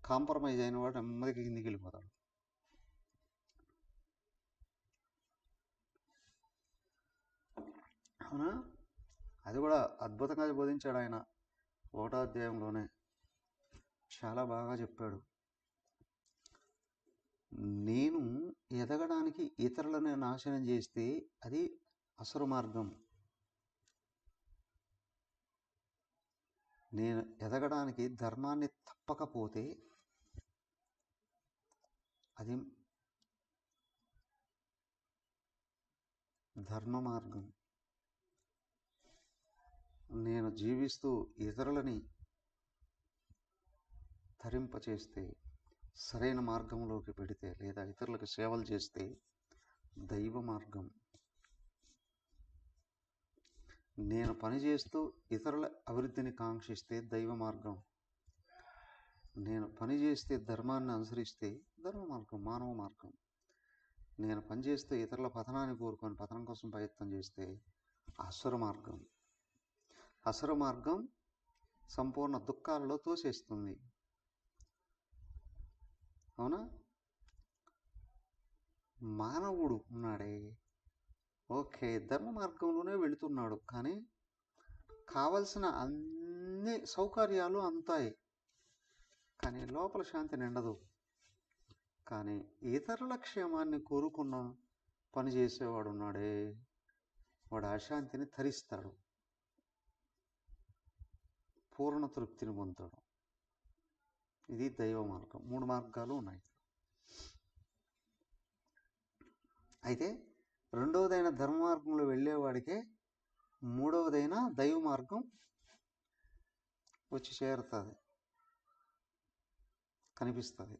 కాంప్రమైజ్ అయిన వాడు నెమ్మదికి కిందికి వెళ్ళిపోతాడు. అవునా? అది కూడా అద్భుతంగా బోధించాడు ఆయన 1వ అధ్యాయంలోనే. చాలా బాగా చెప్పాడు. నేను ఎదగడానికి ఇతరులను నాశనం చేస్తే అది అసుర మార్గం. నేను ఎదగడానికి ధర్మాన్ని తప్పకపోతే అది ధర్మ మార్గం. నేను జీవిస్తూ ఇతరులని తరింపచేస్తే, సరైన మార్గంలోకి పెడితే, లేదా ఇతరులకు సేవలు చేస్తే దైవ మార్గం. నేను పనిచేస్తూ ఇతరుల అభివృద్ధిని కాంక్షిస్తే దైవ మార్గం. నేను పనిచేస్తే ధర్మాన్ని అనుసరిస్తే ధర్మ మార్గం, మానవ మార్గం. నేను పనిచేస్తే ఇతరుల పతనాన్ని కోరుకొని పతనం కోసం ప్రయత్నం చేస్తే అసుర మార్గం. అసుర మార్గం సంపూర్ణ దుఃఖాలలో తోసేస్తుంది. అవునా? మానవుడు ఉన్నాడే, ఓకే, ధర్మ మార్గంలోనే వెళుతున్నాడు, కానీ కావలసిన అన్ని సౌకర్యాలు అందుతాయి, కానీ లోపల శాంతి నిండదు. కానీ ఇతరుల క్షేమాన్ని కోరుకున్న పని చేసేవాడు ఉన్నాడే, వాడు అశాంతిని తరిస్తాడు, పూర్ణ తృప్తిని పొందుతాడు. ఇది దైవ మార్గం. 3 మార్గాలు ఉన్నాయి. అయితే రెండవదైన ధర్మ మార్గంలో వెళ్ళేవాడికే మూడవదైన దైవ మార్గం వచ్చి చేరుతుంది, కనిపిస్తుంది.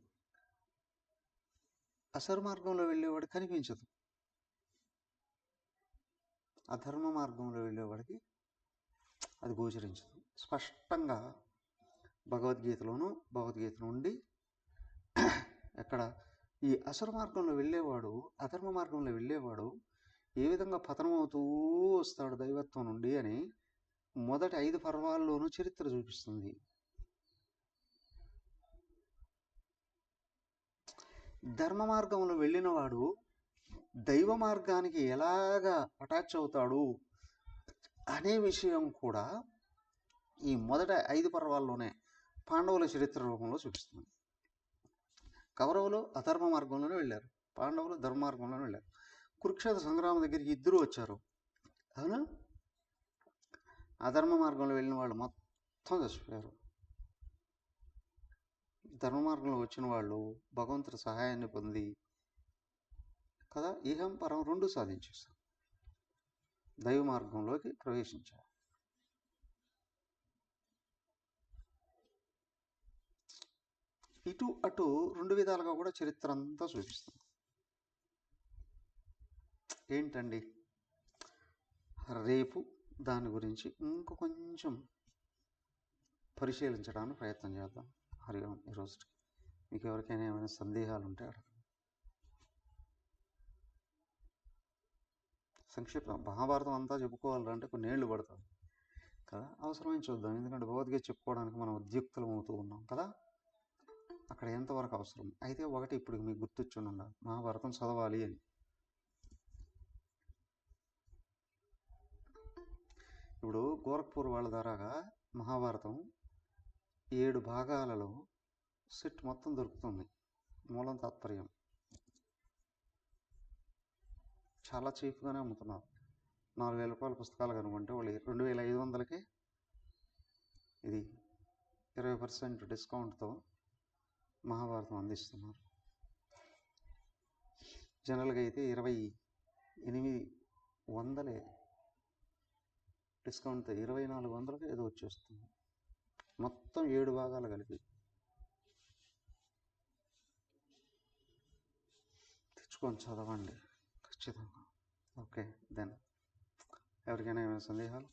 అసరు మార్గంలో వెళ్ళేవాడు కనిపించదు. అధర్మ మార్గంలో వెళ్ళేవాడికి అది గోచరించదు. స్పష్టంగా భగవద్గీత నుండి ఎక్కడ ఈ అసుర మార్గంలో వెళ్ళేవాడు, అధర్మ మార్గంలో వెళ్ళేవాడు ఏ విధంగా పతనమవుతూ వస్తాడు దైవత్వం నుండి అని మొదటి 5 పర్వాల్లోనూ చరిత్ర చూపిస్తుంది. ధర్మ మార్గంలో వెళ్ళినవాడు దైవ మార్గానికి ఎలాగా అటాచ్ అవుతాడు అనే విషయం కూడా ఈ మొదట 5 పర్వాల్లోనే పాండవుల చరిత్ర రూపంలో చూపిస్తుంది. కౌరవులు అధర్మ మార్గంలోనే వెళ్ళారు, పాండవులు ధర్మ మార్గంలోనే వెళ్ళారు. కురుక్షేత్ర సంగ్రామం దగ్గరికి ఇద్దరు వచ్చారు, అవునా? అధర్మ మార్గంలో వెళ్ళిన వాళ్ళు మొత్తం చచ్చిపోయారు. ధర్మ మార్గంలో వచ్చిన వాళ్ళు భగవంతుడి సహాయాన్ని పొంది కదా ఇహం పరం రెండు సాధించేస్తారు, దైవ మార్గంలోకి ప్రవేశించారు. ఇటు అటు రెండు విధాలుగా కూడా చరిత్ర అంతా చూపిస్తుంది. ఏంటండి, రేపు దాని గురించి ఇంకో కొంచెం పరిశీలించడానికి ప్రయత్నం చేద్దాం. హరి ఓం. ఈరోజు మీకు ఎవరికైనా ఏమైనా సందేహాలు ఉంటే అడగండి. సంక్షిప్తం మహాభారతం అంతా చెప్పుకోవాలంటే కొన్ని ఏళ్ళు పడుతుంది కదా, అవసరమైన చూద్దాం. ఎందుకంటే భగవద్గీత చెప్పుకోవడానికి మనం ఉద్యుక్తులం అవుతూ ఉన్నాం కదా, అక్కడ ఎంతవరకు అవసరం. అయితే ఒకటి ఇప్పుడు మీకు గుర్తొచ్చుండి ఉండాలి, మహాభారతం చదవాలి అని. ఇప్పుడు గోరఖ్పూర్ వాళ్ళ ద్వారాగా మహాభారతం 7 భాగాలలో సెట్ మొత్తం దొరుకుతుంది, మూలం తాత్పర్యం. చాలా చీప్గానే అమ్ముతున్నారు. 4,000 రూపాయల పుస్తకాలు కనుక్కుంటే వాళ్ళు 2,500కే ఇది 20% డిస్కౌంట్తో మహాభారతం అందిస్తున్నారు. జనరల్గా అయితే 2800 డిస్కౌంట్తో 2,400కి ఏదో వచ్చేస్తుంది, మొత్తం 7 భాగాలు కలిపి. తెచ్చుకొని చదవండి ఖచ్చితంగా. ఓకే, దెన్ ఎవరికైనా ఏమైనా సందేహాలు?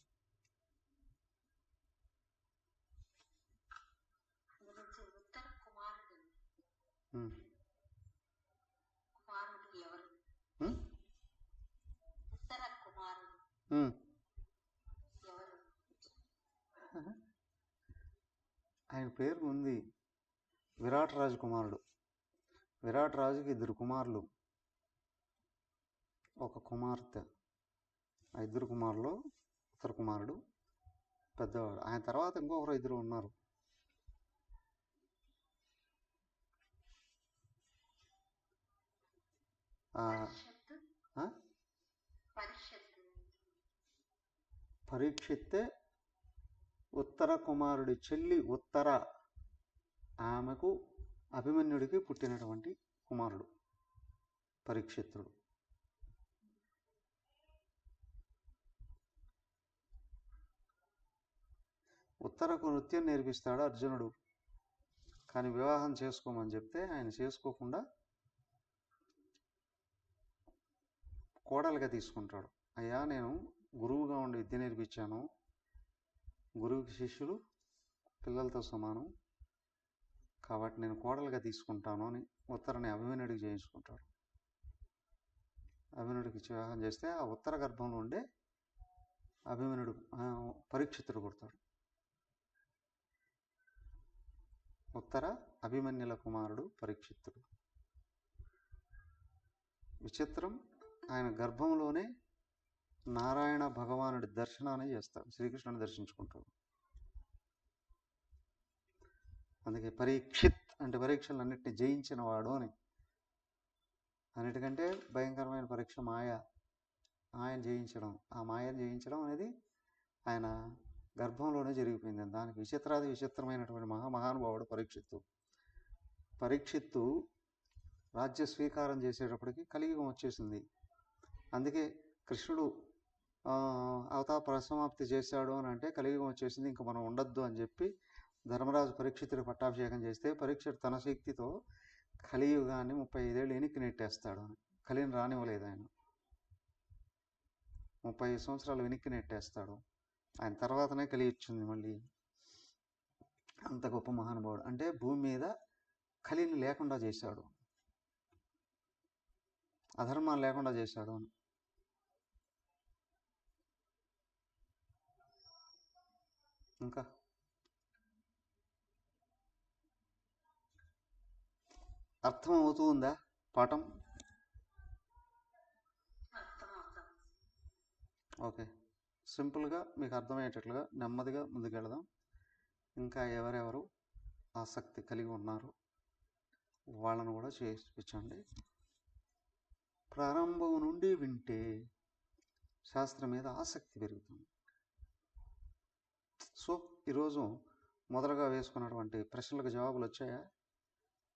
ఆయన పేరు ఉంది, విరాట్ రాజు కుమారుడు. విరాట్ రాజుకి 2 కుమారులు, ఒక కుమార్తె. ఆ 2 కుమారులు ఉత్తర కుమారుడు పెద్దవాడు. ఆయన తర్వాత ఇంకొకరు 2 ఉన్నారు. పరీక్షిత్తే ఉత్తర కుమారుడి చెల్లి ఉత్తర, ఆమెకు అభిమన్యుడికి పుట్టినటువంటి కుమారుడు పరీక్షిత్తుడు. ఉత్తరకు నృత్యం నేర్పిస్తాడు అర్జునుడు, కానీ వివాహం చేసుకోమని చెప్తే ఆయన చేసుకోకుండా కోడలుగా తీసుకుంటాడు. అయ్యా, నేను గురువుగా ఉండి విద్య నేర్పించాను, గురువుకి శిష్యులు పిల్లలతో సమానం, కాబట్టి నేను కోడలుగా తీసుకుంటాను అని ఉత్తరని అభిమన్యుడికి చేయించుకుంటాడు. అభిమన్యుడికి వివాహం చేస్తే ఆ ఉత్తర గర్భంలో ఉండే అభిమన్యుడు పరీక్షిత్తుడు పుడతాడు. ఉత్తర అభిమన్యుల కుమారుడు పరీక్షిత్తుడు. విచిత్రం, ఆయన గర్భంలోనే నారాయణ భగవానుడి దర్శనాన్ని చేస్తాడు, శ్రీకృష్ణుని దర్శించుకుంటాడు. అందుకే పరీక్షిత్ అంటే పరీక్షలన్నింటినీ జయించిన వాడు అని. అన్నిటికంటే భయంకరమైన పరీక్ష మాయ, మాయను జయించడం. ఆ మాయను జయించడం అనేది ఆయన గర్భంలోనే జరిగిపోయింది. దానికి విచిత్రాది విచిత్రమైనటువంటి మహానుభావుడు పరీక్షిత్తు. పరీక్షిత్తు రాజ్య స్వీకారం చేసేటప్పటికి కలియుగం వచ్చేసింది. అందుకే కృష్ణుడు అవతార పరిసమాప్తి చేశాడు అని అంటే కలియుగం వచ్చేసింది, ఇంక మనం ఉండొద్దు అని చెప్పి ధర్మరాజు పరీక్షితుడు పట్టాభిషేకం చేస్తే పరీక్షితుడు తన శక్తితో కలియుగాన్ని 35 ఏళ్ళు వెనక్కి నెట్టేస్తాడు. కలిని రానివ్వలేదు ఆయన, 35 సంవత్సరాలు వెనక్కి నెట్టేస్తాడు. ఆయన తర్వాతనే కలి వచ్చింది మళ్ళీ. అంత గొప్ప మహానుభావుడు. అంటే భూమి మీద కలిని లేకుండా చేశాడు, అధర్మాన్ని లేకుండా చేశాడు అని. ఇంకా అర్థం అవుతూ ఉందా పాఠం? ఓకే, సింపుల్గా మీకు అర్థమయ్యేటట్లుగా నెమ్మదిగా ముందుకెళదాం. ఇంకా ఎవరెవరు ఆసక్తి కలిగి ఉన్నారు వాళ్ళను కూడా చేయించండి. ప్రారంభం నుండి వింటే శాస్త్రం మీద ఆసక్తి పెరుగుతుంది. సో ఈరోజు మొదలుగా వేసుకున్నటువంటి ప్రశ్నలకు జవాబులు వచ్చాయా?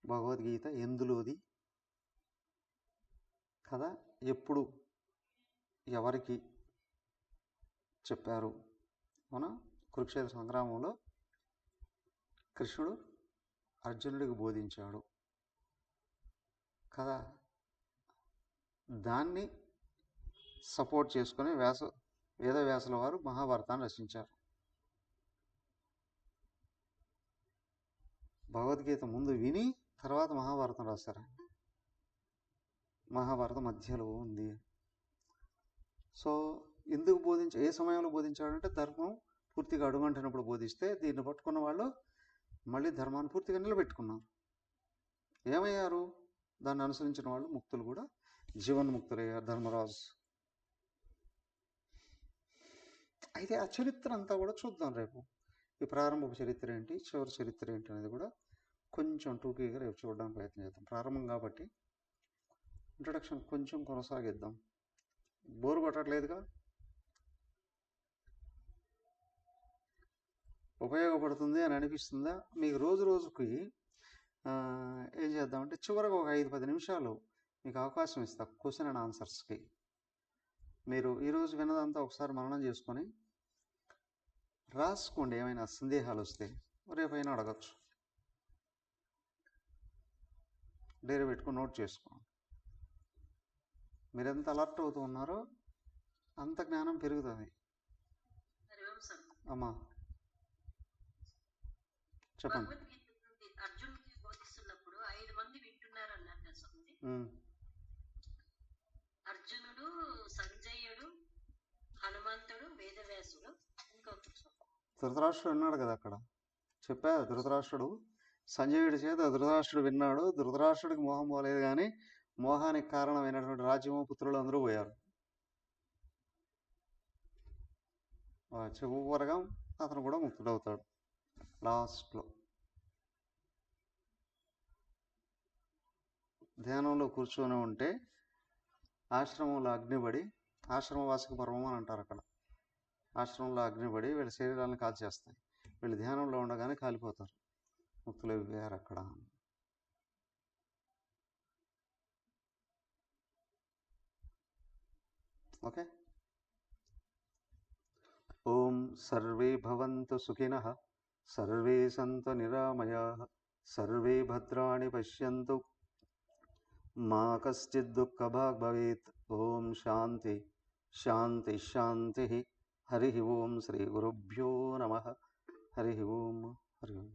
భగవద్గీత ఎందులోది, కథ ఎప్పుడు ఎవరికి చెప్పారు? మన కురుక్షేత్ర సంగ్రామంలో కృష్ణుడు అర్జునుడికి బోధించాడు కదా. దాన్ని సపోర్ట్ చేసుకుని వేదవ్యాసుల వారు మహాభారతాన్ని రచించారు. భగవద్గీత ముందు విని తర్వాత మహాభారతం రాశారు. మహాభారతం మధ్యలో ఉంది. సో ఎందుకు ఏ సమయంలో బోధించాడంటే ధర్మం పూర్తిగా అడుగంటినప్పుడు బోధిస్తే దీన్ని పట్టుకున్న వాళ్ళు మళ్ళీ ధర్మాన్ని పూర్తిగా నిలబెట్టుకున్నారు. ఏమయ్యారు? దాన్ని అనుసరించిన వాళ్ళు ముక్తులు కూడా జీవన్ముక్తులయ్యారు. ధర్మరాజు. అయితే ఆ చరిత్ర అంతా కూడా చూద్దాం రేపు. ఈ ప్రారంభపు చరిత్ర ఏంటి, చివరి చరిత్ర ఏంటి అనేది కూడా కొంచెం టూకీగా రేపు చూడడానికి ప్రయత్నం చేద్దాం. ప్రారంభం కాబట్టి ఇంట్రడక్షన్ కొంచెం కొనసాగిద్దాం. బోరు కొట్టట్లేదుగా? ఉపయోగపడుతుంది అని అనిపిస్తుందా మీకు? రోజు రోజుకి ఏం చేద్దామంటే చివరికి ఒక 5-10 నిమిషాలు మీకు అవకాశం ఇస్తా క్వశ్చన్ అండ్ ఆన్సర్స్కి. మీరు ఈరోజు విన్నదంతా ఒకసారి మననం చేసుకొని రాసుకోండి. ఏమైనా సందేహాలు వస్తే రేపైనా అడగచ్చు. డైరీ పెట్టుకుని నోట్ చేసుకోండి. మీరు ఎంత అలర్ట్ అవుతూ ఉన్నారో అంత జ్ఞానం పెరుగుతుంది. అమ్మా చెప్పండి.
అర్జునుడికి బోధిస్తున్నప్పుడు 5 మంది వింటున్నారు అన్నారు స్వామి. అర్జునుడు, సంజయుడు, హనుమంతుడు, వేదవ్యాసుడు, ఇంకొకరు
ధృతరాష్ట్రుడు విన్నాడు కదా అక్కడ. చెప్పా, ధృతరాష్ట్రుడు సంజయుడి చేత ధృతరాష్ట్రుడు విన్నాడు. ధృతరాష్ట్రుడికి మోహం పోలేదు, కానీ మోహానికి కారణమైనటువంటి రాజ్యము పుత్రులు అందరూ పోయారు. చివరగా అతను కూడా ముక్తుడవుతాడు లాస్ట్లో. ధ్యానంలో కూర్చొని ఉంటే ఆశ్రమంలో అగ్నిపడి, ఆశ్రమవాసిక పర్వం అని అంటారు అక్కడ. ఆశ్రమంలో అగ్నిపడి వీళ్ళ శరీరాలను కాల్చేస్తాయి. వీళ్ళు ధ్యానంలో ఉండగానే కాలిపోతారు. ముక్తులు అయ్యారు అక్కడ. ఓకే. ఓం సర్వే భవంతు సుఖినః, సర్వే సంతు నిరామయాః, సర్వే భద్రాణి పశ్యంతు, మా కశ్చిద్ దుఃఖభాగ్ భవేత్. ఓం శాంతి శాంతి శాంతి. హరి ఓం శ్రీ గురుభ్యో నమః. హరి ఓం. హరి ఓం.